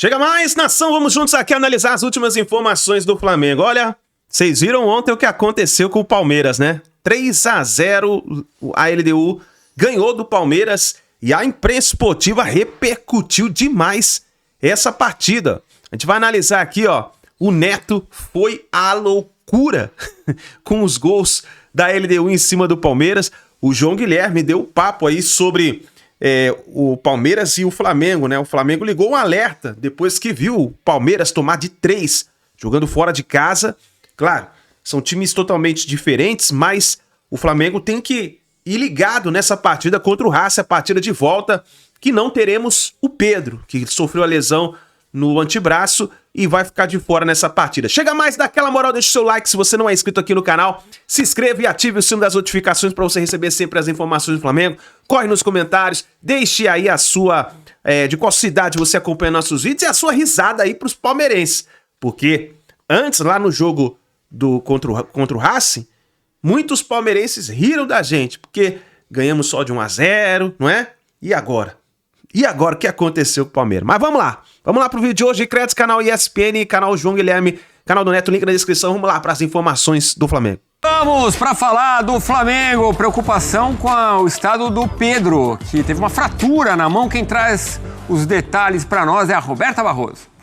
Chega mais, nação, vamos juntos aqui analisar as últimas informações do Flamengo. Olha, vocês viram ontem o que aconteceu com o Palmeiras, né? 3-0, a LDU ganhou do Palmeiras e a imprensa esportiva repercutiu demais essa partida. A gente vai analisar aqui, ó, o Neto foi à loucura com os gols da LDU em cima do Palmeiras. O João Guilherme deu um papo aí sobre o Palmeiras e o Flamengo, né? O Flamengo ligou um alerta depois que viu o Palmeiras tomar de 3, jogando fora de casa. Claro, são times totalmente diferentes, mas o Flamengo tem que ir ligado nessa partida contra o Racing, a partida de volta, que não teremos o Pedro, que sofreu a lesão no antebraço e vai ficar de fora nessa partida. Chega mais, dá aquela moral, deixa o seu like se você não é inscrito aqui no canal, se inscreva e ative o sino das notificações para você receber sempre as informações do Flamengo. Corre nos comentários, deixe aí a sua, de qual cidade você acompanha nossos vídeos e a sua risada aí pros palmeirenses, porque antes, lá no jogo contra o Racing, muitos palmeirenses riram da gente, porque ganhamos só de 1-0, não é? E agora? E agora o que aconteceu com o Palmeiras? Mas vamos lá pro vídeo de hoje, créditos, canal ESPN, canal João Guilherme, canal do Neto, link na descrição. Vamos lá para as informações do Flamengo. Vamos para falar do Flamengo, preocupação com o estado do Pedro, que teve uma fratura na mão. Quem traz os detalhes para nós é a Roberta Barroso.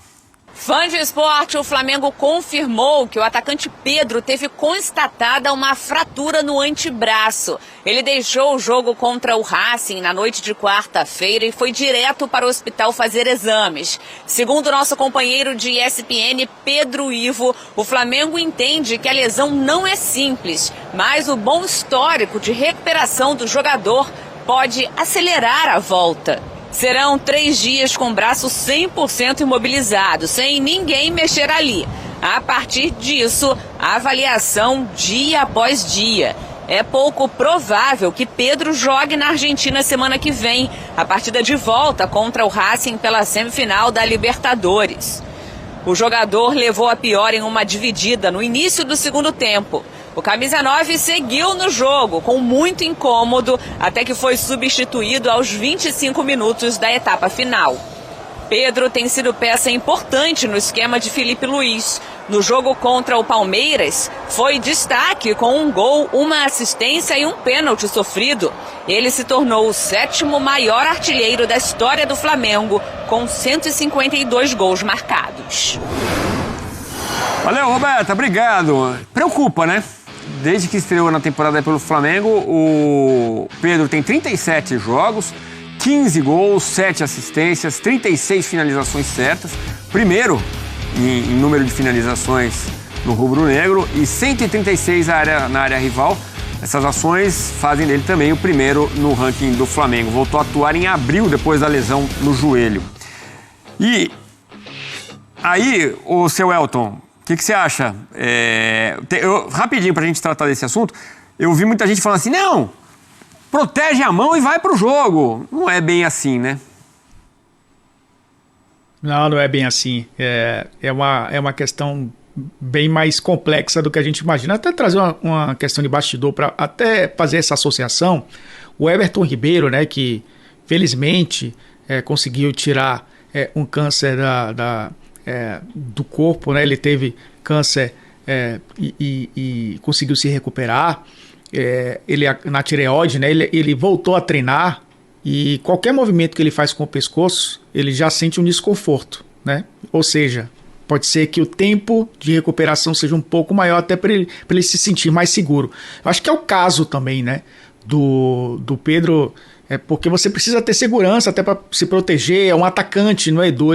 Fã de esporte, o Flamengo confirmou que o atacante Pedro teve constatada uma fratura no antebraço. Ele deixou o jogo contra o Racing na noite de quarta-feira e foi direto para o hospital fazer exames. Segundo nosso companheiro de ESPN, Pedro Ivo, o Flamengo entende que a lesão não é simples, mas o bom histórico de recuperação do jogador pode acelerar a volta. Serão 3 dias com o braço 100% imobilizado, sem ninguém mexer ali. A partir disso, a avaliação dia após dia. É pouco provável que Pedro jogue na Argentina semana que vem, a partida de volta contra o Racing pela semifinal da Libertadores. O jogador levou a pior em uma dividida no início do segundo tempo. O camisa 9 seguiu no jogo, com muito incômodo, até que foi substituído aos 25 minutos da etapa final. Pedro tem sido peça importante no esquema de Felipe Luiz. No jogo contra o Palmeiras, foi destaque com um gol, uma assistência e um pênalti sofrido. Ele se tornou o 7º maior artilheiro da história do Flamengo, com 152 gols marcados. Valeu, Roberta, obrigado. Preocupa, né? Desde que estreou na temporada pelo Flamengo, o Pedro tem 37 jogos, 15 gols, 7 assistências, 36 finalizações certas. Primeiro em número de finalizações no rubro-negro e 136 na área rival. Essas ações fazem dele também o primeiro no ranking do Flamengo. Voltou a atuar em abril depois da lesão no joelho. E aí, o seu Elton, o que você acha? Rapidinho, pra gente tratar desse assunto, eu vi muita gente falando assim, não, protege a mão e vai pro jogo. Não é bem assim, né? Não é bem assim. É uma questão bem mais complexa do que a gente imagina. Até trazer uma questão de bastidor para até fazer essa associação. O Everton Ribeiro, né, que felizmente conseguiu tirar um câncer do corpo, né? Ele teve câncer e conseguiu se recuperar. Ele na tireoide, né? Ele voltou a treinar e qualquer movimento que ele faz com o pescoço, ele já sente um desconforto, né? Ou seja, pode ser que o tempo de recuperação seja um pouco maior até para ele se sentir mais seguro. Eu acho que é o caso também, né? Do Pedro. Porque você precisa ter segurança até para se proteger. É um atacante, não é, Edu?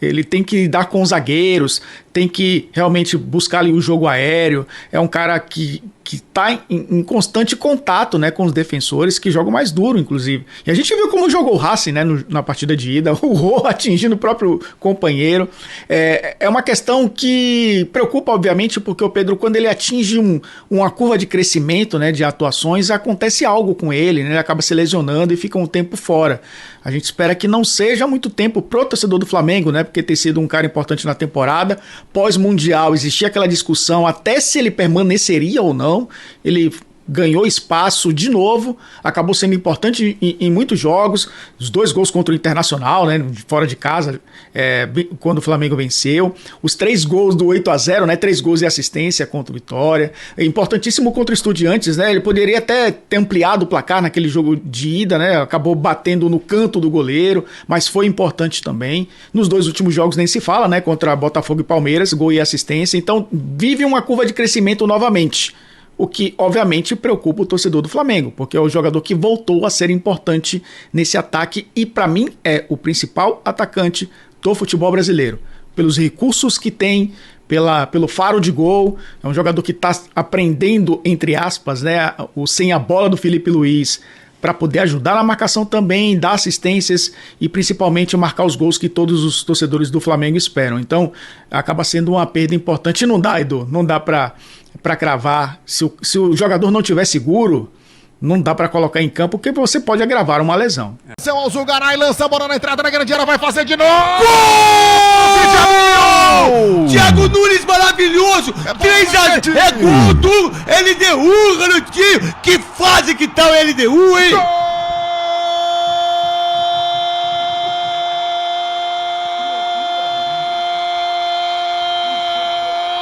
Ele tem que lidar com os zagueiros, tem que realmente buscar ali o jogo aéreo. É um cara que está em constante contato, né, com os defensores, que jogam mais duro, inclusive. E a gente viu como jogou o Racing, né, na partida de ida, o Rô atingindo o próprio companheiro. É uma questão que preocupa, obviamente, porque o Pedro, quando ele atinge uma curva de crescimento, né, de atuações, acontece algo com ele, né, ele acaba se lesionando e fica um tempo fora. A gente espera que não seja muito tempo pro torcedor do Flamengo, né, porque ter sido um cara importante na temporada. Pós-mundial existia aquela discussão até se ele permaneceria ou não. Ele ganhou espaço de novo, acabou sendo importante em muitos jogos, os 2 gols contra o Internacional, né, fora de casa, quando o Flamengo venceu, os 3 gols do 8-0, né, 3 gols e assistência contra o Vitória, importantíssimo contra o Estudiantes, né, ele poderia até ter ampliado o placar naquele jogo de ida, né, acabou batendo no canto do goleiro, mas foi importante também. Nos 2 últimos jogos nem se fala, né, contra Botafogo e Palmeiras, gol e assistência, então vive uma curva de crescimento novamente. O que, obviamente, preocupa o torcedor do Flamengo, porque é o jogador que voltou a ser importante nesse ataque e, para mim, é o principal atacante do futebol brasileiro. Pelos recursos que tem, pelo faro de gol, é um jogador que está aprendendo, entre aspas, né, o sem a bola do Felipe Luiz, para poder ajudar na marcação também, dar assistências e principalmente marcar os gols que todos os torcedores do Flamengo esperam. Então, acaba sendo uma perda importante. Não dá, Edu, não dá para cravar. Se o jogador não tiver seguro, não dá para colocar em campo, porque você pode agravar uma lesão. Seu Alzugaray lança a bola na entrada da grande área, vai fazer de novo! Gol! Thiago Nunes maravilhoso! 3-0! É gol do LDU, garotinho! Que fase que tá o LDU, hein?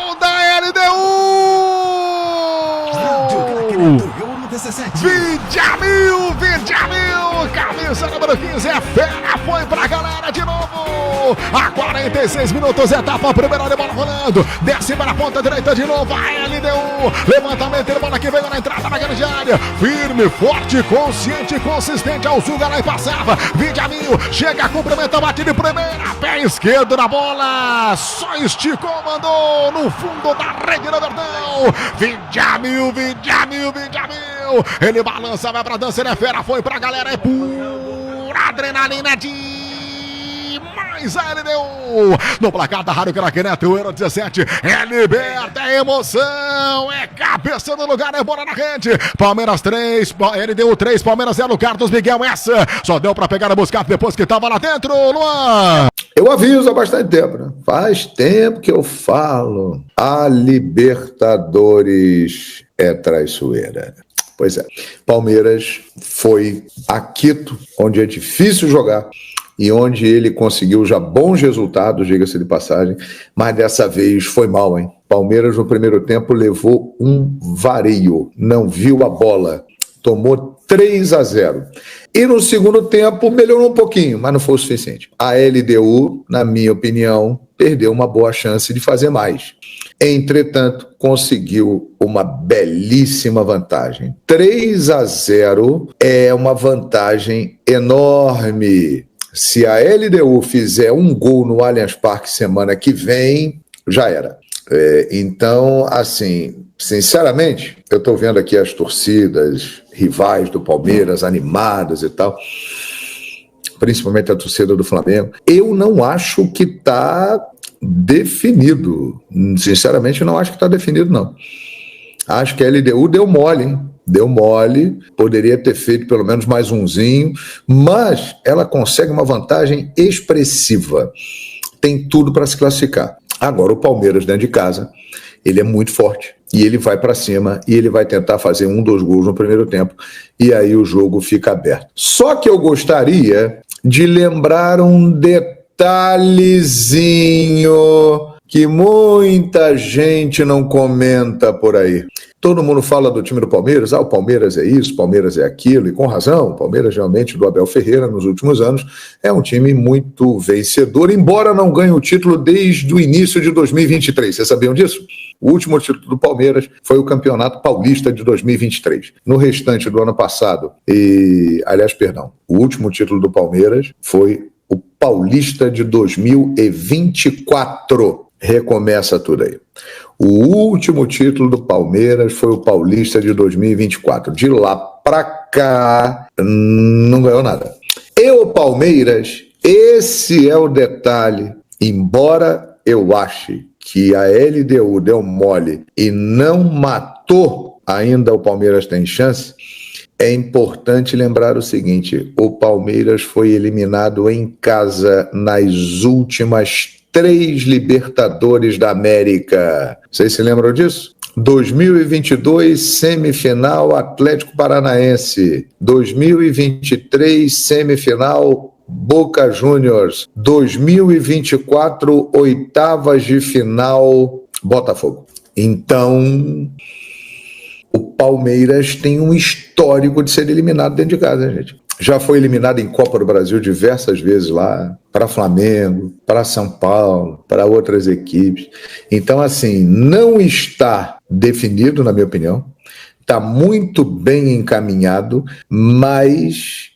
Gol da LDU! Vidjamil, camisa número 15, é fera, foi pra galera de novo. A 46 minutos, etapa primeira de bola rolando, desce para a ponta direita de novo, a LDU, levantamento de bola que veio na entrada da grande área, firme, forte, consciente, consistente, Alzugaray passava, Vidjamil, chega, cumprimenta, bate de primeira, pé esquerdo na bola, só esticou, mandou no fundo da rede do Verdão, Vidjamil, ele balança, vai pra dança, ele é fera, foi pra galera, é pura adrenalina demais, a LDU, no placar da Rádio Craque Neto, o Euro 17, é liberta, é emoção, é cabeça no lugar, é bola na rede, Palmeiras 3, LDU 3, Palmeiras 0, Carlos Miguel, essa só deu pra pegar a buscar depois que tava lá dentro, Luan. Eu aviso há bastante tempo, né? Faz tempo que eu falo, a Libertadores é traiçoeira. Pois é, Palmeiras foi a Quito, onde é difícil jogar e onde ele conseguiu já bons resultados, diga-se de passagem, mas dessa vez foi mal, hein? Palmeiras no primeiro tempo levou um vareio, não viu a bola, tomou 3-0. E no segundo tempo melhorou um pouquinho, mas não foi o suficiente. A LDU, na minha opinião, perdeu uma boa chance de fazer mais. Entretanto, conseguiu uma belíssima vantagem. 3-0 é uma vantagem enorme. Se a LDU fizer um gol no Allianz Parque semana que vem, já era. Então, assim, sinceramente, eu estou vendo aqui as torcidas rivais do Palmeiras animadas e tal, principalmente a torcida do Flamengo. Eu não acho que está definido. Sinceramente, não acho que está definido, não. Acho que a LDU deu mole, hein? Deu mole, poderia ter feito pelo menos mais umzinho, mas ela consegue uma vantagem expressiva. Tem tudo para se classificar. Agora, o Palmeiras dentro de casa, ele é muito forte. E ele vai para cima e ele vai tentar fazer 2 gols no primeiro tempo. E aí o jogo fica aberto. Só que eu gostaria de lembrar um detalhezinho que muita gente não comenta por aí. Todo mundo fala do time do Palmeiras, o Palmeiras é isso, o Palmeiras é aquilo, e com razão, o Palmeiras realmente do Abel Ferreira nos últimos anos é um time muito vencedor, embora não ganhe o título desde o início de 2023. Vocês sabiam disso? O último título do Palmeiras foi o Campeonato Paulista de 2023. No restante do ano passado, o último título do Palmeiras foi o Paulista de 2024. Recomeça tudo aí. O último título do Palmeiras foi o Paulista de 2024. De lá pra cá, não ganhou nada. E o Palmeiras, esse é o detalhe. Embora eu ache que a LDU deu mole e não matou, ainda o Palmeiras tem chance, é importante lembrar o seguinte: o Palmeiras foi eliminado em casa nas últimas 3 Libertadores da América. Vocês se lembram disso? 2022, semifinal Atlético Paranaense. 2023, semifinal Boca Juniors. 2024, oitavas de final Botafogo. Então, o Palmeiras tem um histórico de ser eliminado dentro de casa, hein, gente? Já foi eliminado em Copa do Brasil diversas vezes lá, para Flamengo, para São Paulo, para outras equipes. Então, assim, não está definido, na minha opinião, está muito bem encaminhado, mas,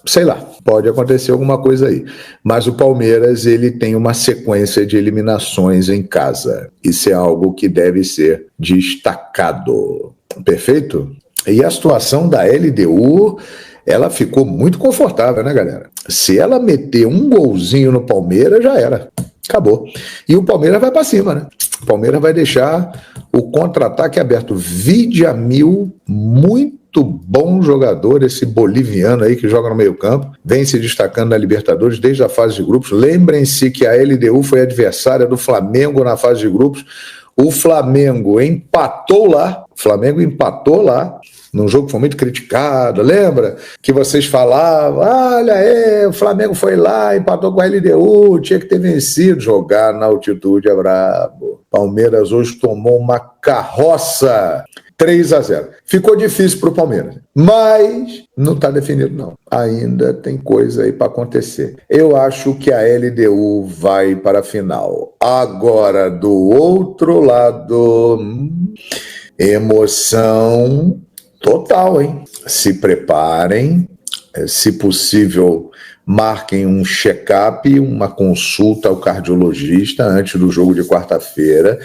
sei lá, pode acontecer alguma coisa aí. Mas o Palmeiras, ele tem uma sequência de eliminações em casa. Isso é algo que deve ser destacado. Perfeito? E a situação da LDU, ela ficou muito confortável, né, galera? Se ela meter um golzinho no Palmeiras, já era. Acabou. E o Palmeiras vai para cima, né? O Palmeiras vai deixar o contra-ataque aberto. Vidiamil, muito bom jogador, esse boliviano aí que joga no meio-campo, vem se destacando na Libertadores desde a fase de grupos. Lembrem-se que a LDU foi adversária do Flamengo na fase de grupos. O Flamengo empatou lá, num jogo que foi muito criticado, lembra? Que vocês falavam, olha, o Flamengo foi lá, empatou com a LDU, tinha que ter vencido. Jogar na altitude é brabo. Palmeiras hoje tomou uma carroça, 3-0. Ficou difícil para o Palmeiras, mas não está definido não. Ainda tem coisa aí para acontecer. Eu acho que a LDU vai para a final. Agora, do outro lado, emoção total, hein? Se preparem, se possível, marquem um check-up, uma consulta ao cardiologista antes do jogo de quarta-feira,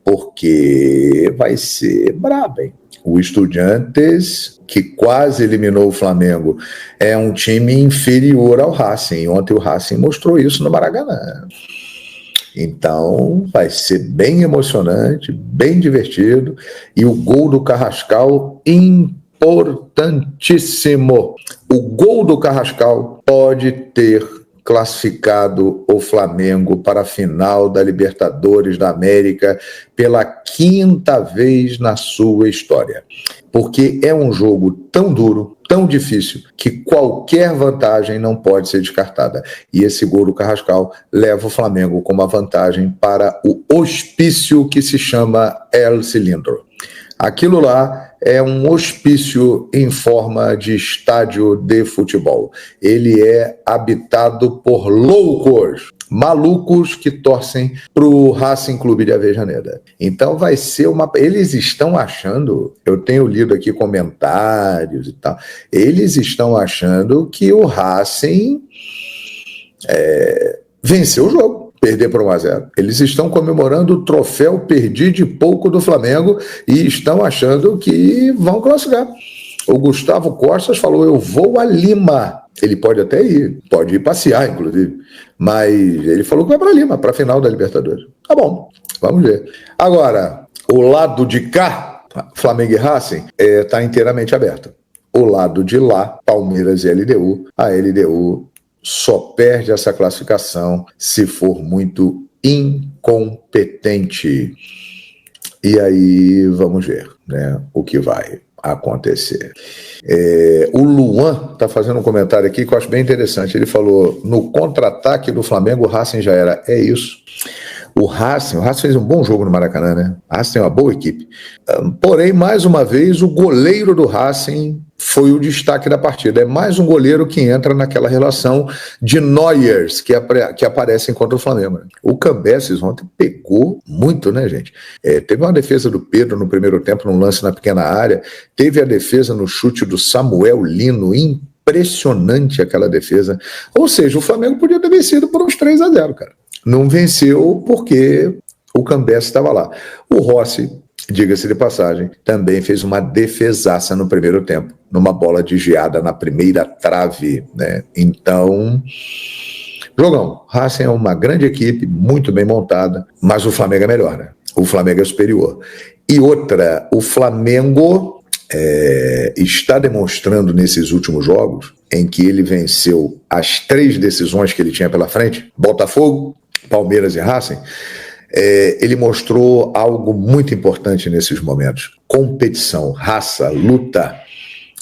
porque vai ser brabo, hein? O Estudiantes, que quase eliminou o Flamengo, é um time inferior ao Racing. Ontem o Racing mostrou isso no Maracanã. Então, vai ser bem emocionante, bem divertido. E o gol do Carrascal, importantíssimo. O gol do Carrascal pode ter classificado o Flamengo para a final da Libertadores da América pela 5ª vez na sua história. Porque é um jogo tão duro, tão difícil, que qualquer vantagem não pode ser descartada. E esse gol do Carrascal leva o Flamengo com uma vantagem para o hospício que se chama El Cilindro. Aquilo lá é um hospício em forma de estádio de futebol. Ele é habitado por loucos, malucos que torcem para o Racing Clube de Avejaneda. Então vai ser uma... Eles estão achando, eu tenho lido aqui comentários e tal, eles estão achando que o Racing venceu o jogo. Perder por 1-0. Eles estão comemorando o troféu perdi de pouco do Flamengo e estão achando que vão classificar. O Gustavo Costas falou, eu vou a Lima. Ele pode até ir, pode ir passear, inclusive. Mas ele falou que vai para Lima, para a final da Libertadores. Tá bom, vamos ver. Agora, o lado de cá, Flamengo e Racing, está inteiramente aberto. O lado de lá, Palmeiras e LDU, a LDU só perde essa classificação se for muito incompetente. E aí vamos ver, né, o que vai acontecer. O Luan está fazendo um comentário aqui que eu acho bem interessante. Ele falou, no contra-ataque do Flamengo, o Racing já era. É isso. O Racing fez um bom jogo no Maracanã, né? O Racing tem uma boa equipe. Porém, mais uma vez, o goleiro do Racing foi o destaque da partida. É mais um goleiro que entra naquela relação de Neuers que aparecem contra o Flamengo. Né? O Cambeses ontem pegou muito, né, gente? Teve uma defesa do Pedro no primeiro tempo, num lance na pequena área. Teve a defesa no chute do Samuel Lino, impressionante aquela defesa. Ou seja, o Flamengo podia ter vencido por uns 3-0, cara. Não venceu porque o Cambeses estava lá. O Rossi, diga-se de passagem, também fez uma defesaça no primeiro tempo, numa bola desviada na primeira trave, né? Então, jogão. Racing é uma grande equipe, muito bem montada, mas o Flamengo é melhor, né? O Flamengo é superior. E outra, o Flamengo está demonstrando nesses últimos jogos, em que ele venceu as 3 decisões que ele tinha pela frente, Botafogo, Palmeiras e Racing, ele mostrou algo muito importante nesses momentos: competição, raça, luta,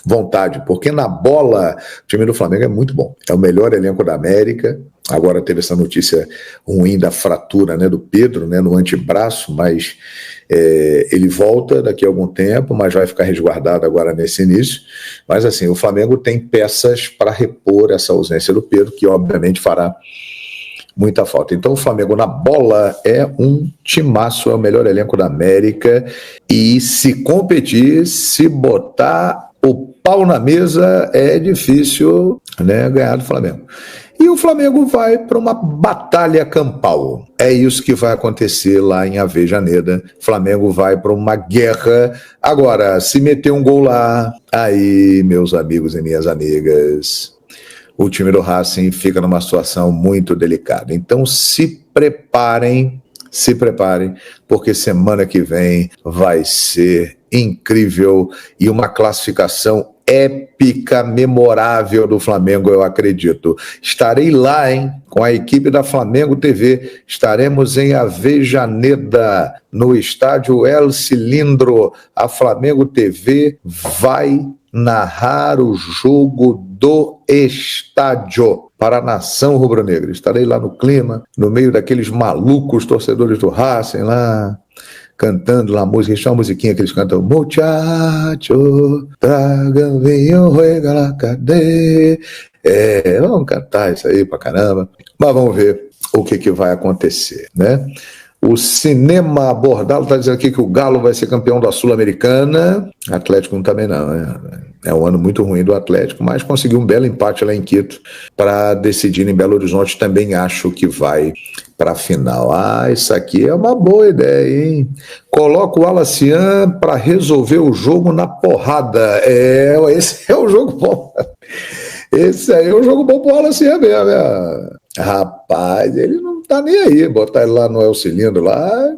vontade, porque na bola o time do Flamengo é muito bom, é o melhor elenco da América. Agora teve essa notícia ruim da fratura, né, do Pedro, né, no antebraço, mas ele volta daqui a algum tempo, mas vai ficar resguardado agora nesse início. Mas assim, o Flamengo tem peças para repor essa ausência do Pedro, que obviamente fará muita falta. Então o Flamengo na bola é um timaço, é o melhor elenco da América, e se competir, se botar o pau na mesa, é difícil, né, ganhar do Flamengo. E o Flamengo vai para uma batalha campal. É isso que vai acontecer lá em Avejaneda. O Flamengo vai para uma guerra. Agora, se meter um gol lá, aí, meus amigos e minhas amigas, o time do Racing fica numa situação muito delicada. Então se preparem, porque semana que vem vai ser incrível e uma classificação épica, memorável do Flamengo, eu acredito. Estarei lá, hein, com a equipe da Flamengo TV. Estaremos em Avejaneda, no estádio El Cilindro. A Flamengo TV vai narrar o jogo do estádio para a nação rubro-negra. Estarei lá no clima, no meio daqueles malucos torcedores do Racing lá, cantando lá a música. Isso é uma musiquinha que eles cantam: Muchacho, traga vinho, regala, cadê? Vamos cantar isso aí pra caramba. Mas vamos ver o que vai acontecer, né? O Cinema Bordalo está dizendo aqui que o Galo vai ser campeão da Sul-Americana. Atlético também não, né? É um ano muito ruim do Atlético, mas conseguiu um belo empate lá em Quito para decidir em Belo Horizonte. Também acho que vai para a final. Isso aqui é uma boa ideia, hein? Coloca o Alacian para resolver o jogo na porrada. Esse é o jogo bom. Esse aí é o jogo bom pro Alacian mesmo, né? Rapaz, ele não tá nem aí. Botar ele lá no El Cilindro lá,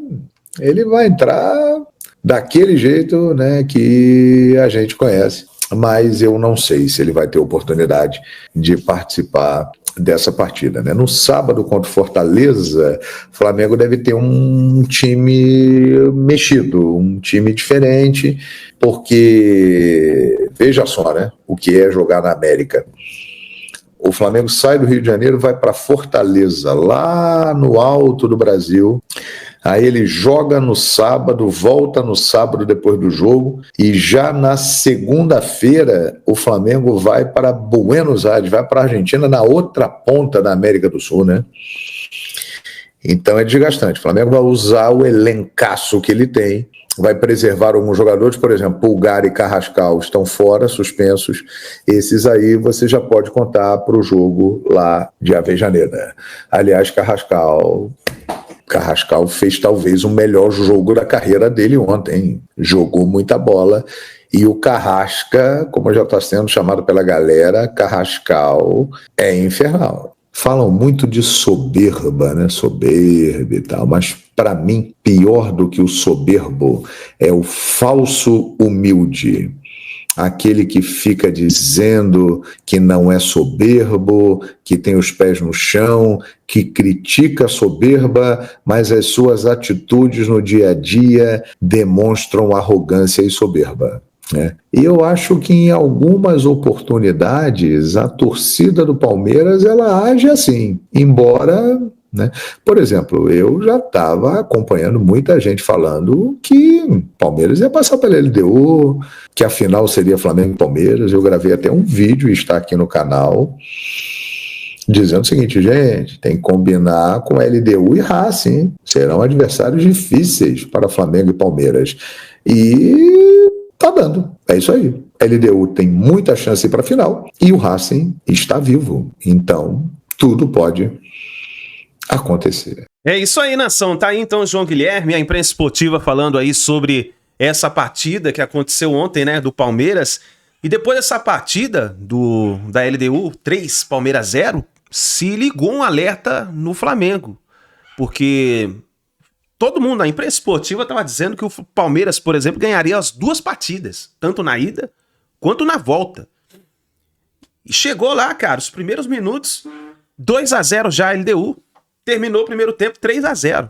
ele vai entrar daquele jeito, né, que a gente conhece. Mas eu não sei se ele vai ter oportunidade de participar dessa partida, né? No sábado contra o Fortaleza, o Flamengo deve ter um time mexido, um time diferente, porque veja só, né, o que é jogar na América. O Flamengo sai do Rio de Janeiro, vai para Fortaleza, lá no alto do Brasil. Aí ele joga no sábado, volta no sábado depois do jogo, e já na segunda-feira o Flamengo vai para Buenos Aires, vai para a Argentina, na outra ponta da América do Sul, né? Então é desgastante. O Flamengo vai usar o elencaço que ele tem, vai preservar alguns jogadores, por exemplo, Pulgar e Carrascal estão fora, suspensos. Esses aí você já pode contar para o jogo lá de Avejaneda. Aliás, Carrascal fez talvez o melhor jogo da carreira dele ontem. Jogou muita bola. E o Carrasca, como já está sendo chamado pela galera, Carrascal é infernal. Falam muito de soberba, né? Soberba e tal, mas para mim, pior do que o soberbo é o falso humilde. Aquele que fica dizendo que não é soberbo, que tem os pés no chão, que critica a soberba, mas as suas atitudes no dia a dia demonstram arrogância e soberba. E eu acho que em algumas oportunidades a torcida do Palmeiras ela age assim, embora, né? Por exemplo, eu já estava acompanhando muita gente falando que o Palmeiras ia passar pela LDU, que a final seria Flamengo e Palmeiras. Eu gravei até um vídeo e está aqui no canal dizendo o seguinte: gente, tem que combinar com LDU e Racing, hein? Serão adversários difíceis para Flamengo e Palmeiras. E tá dando, é isso aí. A LDU tem muita chance para a final e o Racing está vivo. Então, tudo pode acontecer. É isso aí, nação. Tá aí então o João Guilherme, a imprensa esportiva, falando aí sobre essa partida que aconteceu ontem, né, do Palmeiras. E depois dessa partida da LDU 3, Palmeiras 0, se ligou um alerta no Flamengo. Porque todo mundo, a imprensa esportiva estava dizendo que o Palmeiras, por exemplo, ganharia as duas partidas, tanto na ida quanto na volta. E chegou lá, cara, os primeiros minutos, 2-0 já a LDU. Terminou o primeiro tempo 3-0.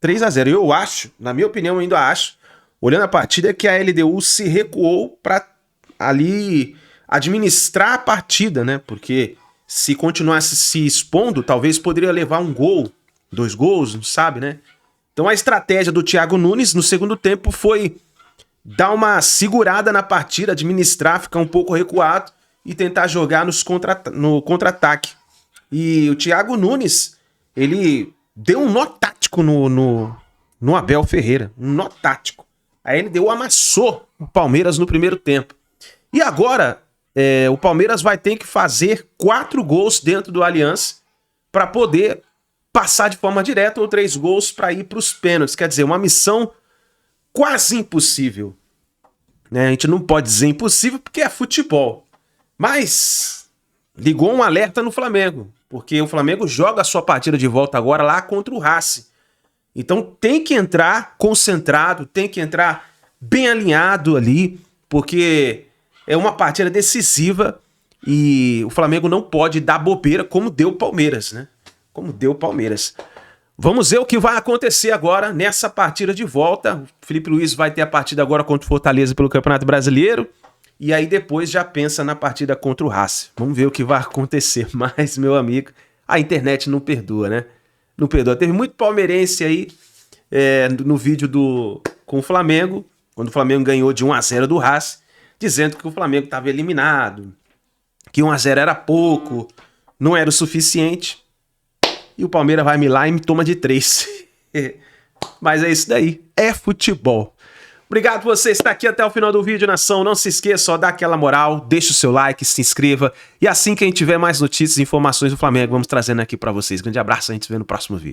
3-0. Eu acho, na minha opinião, eu ainda acho, olhando a partida, que a LDU se recuou para ali administrar a partida, né? Porque se continuasse se expondo, talvez poderia levar um gol, 2 gols, não sabe, né? Então a estratégia do Thiago Nunes no segundo tempo foi dar uma segurada na partida, administrar, ficar um pouco recuado e tentar jogar no contra-ataque. E o Thiago Nunes, ele deu um nó tático no Abel Ferreira, um nó tático. A LDU amassou o Palmeiras no primeiro tempo. E agora, o Palmeiras vai ter que fazer 4 gols dentro do Allianz para poder passar de forma direta ou 3 gols para ir para os pênaltis. Quer dizer, uma missão quase impossível. Né? A gente não pode dizer impossível porque é futebol. Mas ligou um alerta no Flamengo, porque o Flamengo joga a sua partida de volta agora lá contra o Racing. Então tem que entrar concentrado, tem que entrar bem alinhado ali, porque é uma partida decisiva e o Flamengo não pode dar bobeira como deu o Palmeiras, né? Como deu o Palmeiras. Vamos ver o que vai acontecer agora nessa partida de volta. O Felipe Luiz vai ter a partida agora contra o Fortaleza pelo Campeonato Brasileiro e aí depois já pensa na partida contra o Racing. Vamos ver o que vai acontecer. Mas, meu amigo, a internet não perdoa, né? Não perdoa. Teve muito palmeirense aí no vídeo com o Flamengo, quando o Flamengo ganhou de 1-0 do Racing, dizendo que o Flamengo estava eliminado, que 1-0 era pouco, não era o suficiente. E o Palmeiras vai me lá e me toma de 3. Mas é isso daí. É futebol. Obrigado por você estar aqui até o final do vídeo, nação. Não se esqueça, dá aquela moral, deixa o seu like, se inscreva. E assim que a gente tiver mais notícias e informações do Flamengo, vamos trazendo aqui para vocês. Grande abraço, a gente se vê no próximo vídeo.